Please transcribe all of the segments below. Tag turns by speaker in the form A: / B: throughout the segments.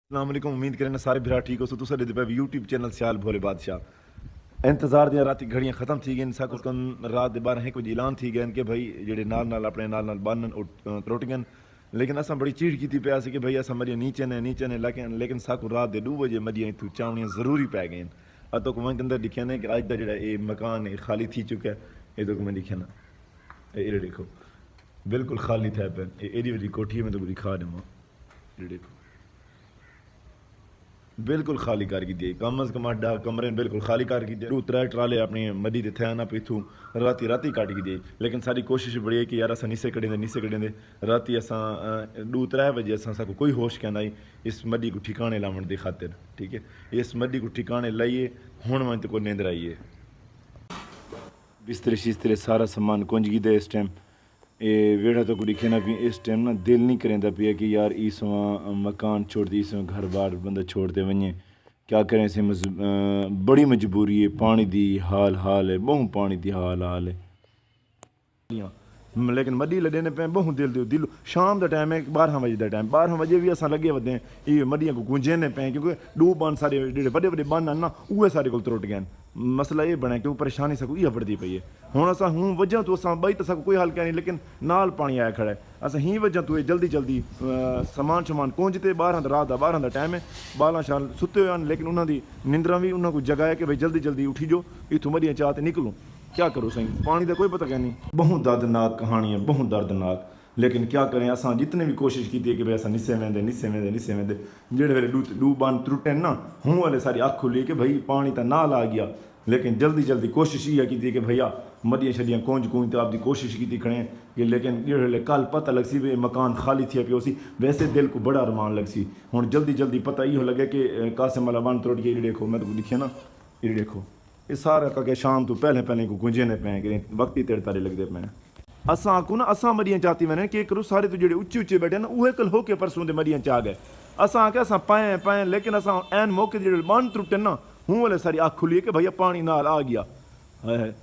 A: अस्सलाम वालेकुम। उम्मीद करें सारे भरा ठीक हो। तुसा दे पे यूट्यूब चैनल सियाल भोले बादशाह इंतजार दियां राती घड़ियां खत्म थी गई सा कुछ रात दे 12-1 बजे ऐलान थी गए कि भाई जेडे नाल नाल अपने नाल नाल बन त्रुट गए। लेकिन असां बड़ी चीड़ की पे कि भाई असां मरियां नीचे ने लेकिन साकू रात दे 2 बजे मरियां इतू चावनियां जरूरी पै गई। अतो को मैं अंदर दिखा ने कि अज दा जेड़ा ये मकान है खाली थी चुका है। ये तो मैं दिखा ना ये देखो बिल्कुल खाली था पे एडी वडी कोठी में तो दिखा देवा। ये देखो बिल्कुल खाली कर दी कम अज कम 8 कमरे बिल्कुल खाली कर दी। 2-3 ट्राले अपनी मदी के थे ना पिछू राती राती कट दी। लेकिन सारी कोशिश बड़ी है कि यार असा नीसे कड़े राती असा 2-3 बजे असा कोई होश कहना आई इस मदी को ठिकाने लावन की खातिर। ठीक है इस मदी को ठिकाने लाइए हूँ मैं तो को नींदर आई है। बिस्तरे शिस्तरे सारा सामान कुंज गई इस टाइम ये वेड़ा तो कुछ दिखे ना पी। इस टाइम ना दिल नहीं करेंदा पिया कि यार इस मकान छोड़ दी इस घर बार बंदा छोड़ते वने क्या करें इसे बड़ी मजबूरी है। पानी दी हाल है बहु पानी दी हाल है। लेकिन मडी लड़ने पे बहु दिल शाम का टाइम है 12 बजे का टाइम 12 बजे भी असा लगे वदे ये मडियां को गूंजने पे क्योंकि 2 बन सारे जो बड़े बन ना वो सारे को त्रुट गए। मसला ये बने क्योंकि परेशानी सकू ये बढ़ती पई है। हूँ असा हूँ वजह तो असा बई तो सकू कोई हल क्या नहीं लेकिन नाल पानी आया खड़ा है। असा ही वजह तो जल्दी समान कुंजते 12 रात का 12 का टाइम है। बाला शाल सुते हुए हैं लेकिन उन्होंने निंद्रा भी उन्होंने को जगाया कि भाई जल्दी उठी जो इतों मडियां चाहते निकलूँ क्या करो सही पानी का कोई पता क्या नहीं। बहुत दर्दनाक कहानी है बहुत दर्दनाक। लेकिन क्या करें असा जितने भी कोशिश की कि भाई असा निस्से वेंदे जेड़े वेले डू बन त्रुटे ना हूँ वाले सारी अख खुली कि भाई पानी तो नाल आ गया। लेकिन जल्दी कोशिश ये की कि भैया मदियाँ शदियाँ कूंज तो आपकी कोशिश की खड़े कि लेकिन जेड़े कल पता लग सी भी मकान खाली थी पियो सी वैसे दिल को बड़ा अरमान लग सी। हूँ जल्दी पता यो लगे कि कासिम वाला बन त्रुट गया। देखो मैं तो दिखे ना ये देखो ये सारा का शाम तो पहले को गुंजे ने पे कि वक्त ही तेरे तारे लगते पे। असा को ना असा मरियां चाहती मैंने कि करो सारे तो जेडे उच्चे बैठे ना वह कल होके परसों के मरियां चा गए। असा आख्या असा पाए लेकिन असा एन मौके जो बन त्रुटे ना हूँ वाले सारी अख खुली कि भैया पानी नाल आ गया।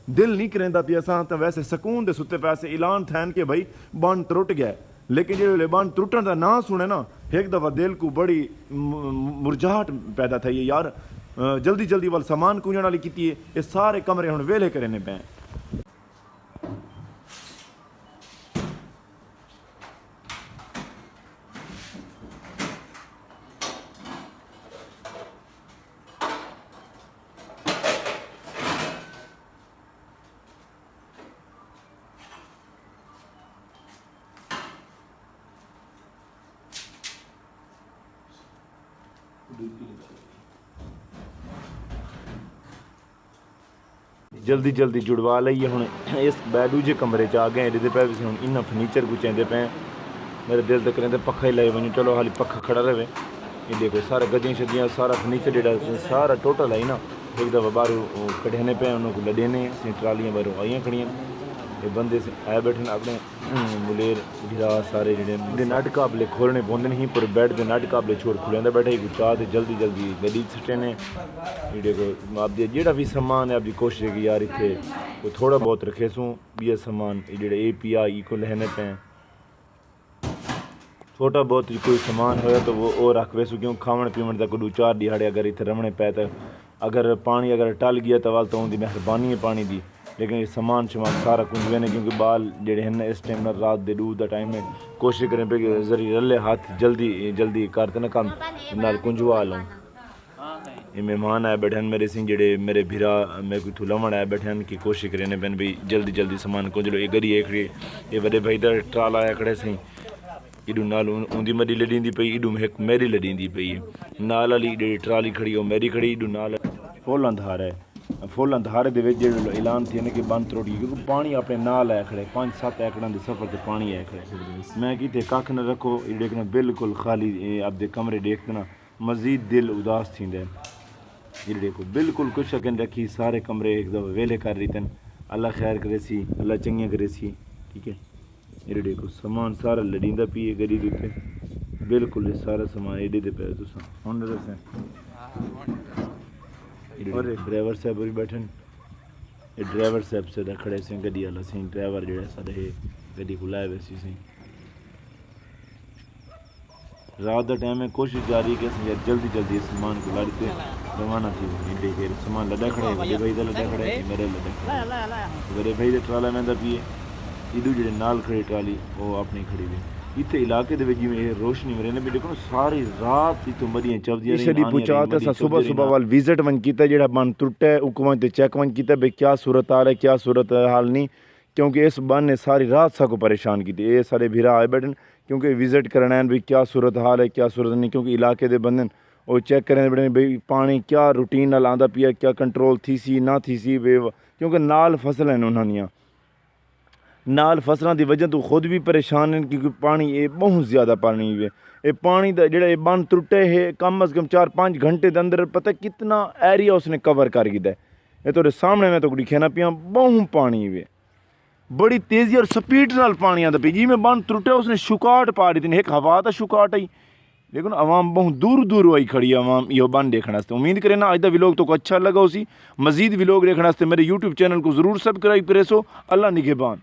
A: दिल नहीं करेंदा पिया असा तो वैसे सकून दे सुते पैसे ऐलान थैन कि भाई बन त्रुट गया। लेकिन जो बन त्रुटन का ना सुने ना एक दफ़ा दिल को बड़ी मुरझाहट पैदा थी यार। जल्दी वाल सामान कुंजण वाली की ये सारे कमरे हम वेले करने पे। जल्दी जुड़वा लीए हूँ इस दूजे कमरे च आ गए ये पे भी हूँ इन्ना फर्नीचर को चेंदे पे। मेरे दिल तक करेंदे पक्खा ही लाई वनूँ चलो हाली पक्खा खड़ा रहे। ये देखो सारा गद्दियाँ शद्दियाँ सारा फर्नीचर जो सारा टोटल आई ना एक दफ़ा बाहरों कढ़ने पे उन्होंने लदेने ट्रालियाँ बाहरों आइया खड़ियाँ। ये बंदे आए बैठे अपने मुलेर गिरा सारे जो नट काबले खोलने पौंदे नहीं पर बैड के नट काबले छोड़ खुलेंदा बैठे चाह तो जल्दी गड्डी सटे ने। देखो आप जेड़ा भी सामान है आपकी कोशिश है कि यार इतने कोई थोड़ा बहुत रखे सूँ भी सामान जो API को लहने पे छोटा बहुत कोई सामान हो तो वो रख वैसू क्यों खावन पीवन तक 2-4 दिहाड़े अगर इतने रमने पे तो अगर पानी अगर टल गया तो वाल तो उनकी मेहरबानी है पानी की। लेकिन ये सामान सारा कुंज ने क्योंकि बाल जेडे हैं इस टाइम रात दे 2 का टाइम है कोशिश करें पे कि जरी रले हाथ जल्दी करते ना काम नाल कुंजवा लूँ। ये मेहमान आए बैठे मेरे सिंह जेडे मेरे भिरा मेरे को इतों लवन आए बैठे कि कोशिश करें पेन भाई जल्दी सामान कुंज लो। ये गरी है खड़ी ये बड़े भाई का ट्राल आया खड़े सही इडू नाल उनकी मरी लड़ींदी पई इडू एक मेरी लड़ींदी पई है नाल वाली जी ट्राली खड़ी वो मेरी खड़ी इडू नाल फुल अंधार है। फुल अंधारे जो ऐलान थे कि बंद त्रुट गई क्योंकि पानी अपने नाल आया खड़े 5-7 एकड़ के सफर से पानी आया खड़े। मैं कि कख न रखो ये देखना बिल्कुल खाली आपके कमरे देखते ना मजीद दिल उदास थी। ये देखो बिल्कुल कुछ शक रखी सारे कमरे एक दफ़ा वेले कर रही थे। अल्लाह खैर करे सी अल्लाह चंगियां करे सी। ठीक है ये देखो सामान सारा लड़ींदा पी है गड्डी के उत्ते बिल्कुल सारा सामान एडे दे पे तुस हुन दसें और ड्राइवर साहब भी बैठे ये ड्राइवर साहब से खड़े से गड्डी वाला सी ड्राइवर जो सारे गड्डी को लाए वैसी सी रात का टाइम है, कोशिश जारी कि यार जल्दी जल्दी सामान को लाड़ी पे रवाना थी वहीं के सामान लड़ा खड़ा है, बड़े भाई का लड़ा खड़ा है, मेरे लड़ा खड़ा है, बड़े भाई का ट्राला में पिए इधू जो नाल खड़ी ट्राली वो अपनी खड़ी हुई इतने इलाके दे जिवें ये रोशनी में रहने भी देखो सारी रात इतों मदियां चवदियां रही
B: शरी पुचाते सा सुबह सुबह वाल विजिट वन कीता जेड़ा बन टुटे उकवन ते चेक वन कीता बे क्या सूरत हाल है क्या सूरत हाल नहीं, क्योंकि इस बन ने सारी रात सा को परेशान की थी। ये सारे भीरा आए बैठन क्योंकि विजिट करना है भी क्या सूरत हाल है क्या सूरत नहीं, क्योंकि इलाके दे बंदन वो चेक करने बैठे भाई पानी क्या रूटीन नाल आंदा पिया क्या कंट्रोल थी सी ना थी सी वे, क्योंकि नाल फसल हैं उन्होंने नाल फसलों की वजह तो खुद भी परेशान हैं क्योंकि पानी ये बहुत ज़्यादा पानी है। ये पानी का जो बन त्रुटे है कम अज़ कम 4-5 घंटे के अंदर पता कितना एरिया उसने कवर कर दिया है। ये तो सामने मैं तो दिखना पिया बहुत पानी है, बड़ी तेज़ी और स्पीड नाल पानी आता पी जी में बन त्रुटे उसने शुकाट पा दी थी, एक हवा तो शुकाट आई लेकिन आवाम बहुत दूर दूर आई खड़ी आवाम यो बन देखने। उम्मीद करें ना अज का व्लॉग तो अच्छा लगा उसी, मजीद व्लॉग देखने मेरे यूट्यूब चैनल को ज़रूर सब्सक्राइब करे सो। अल्लाह निगहबान।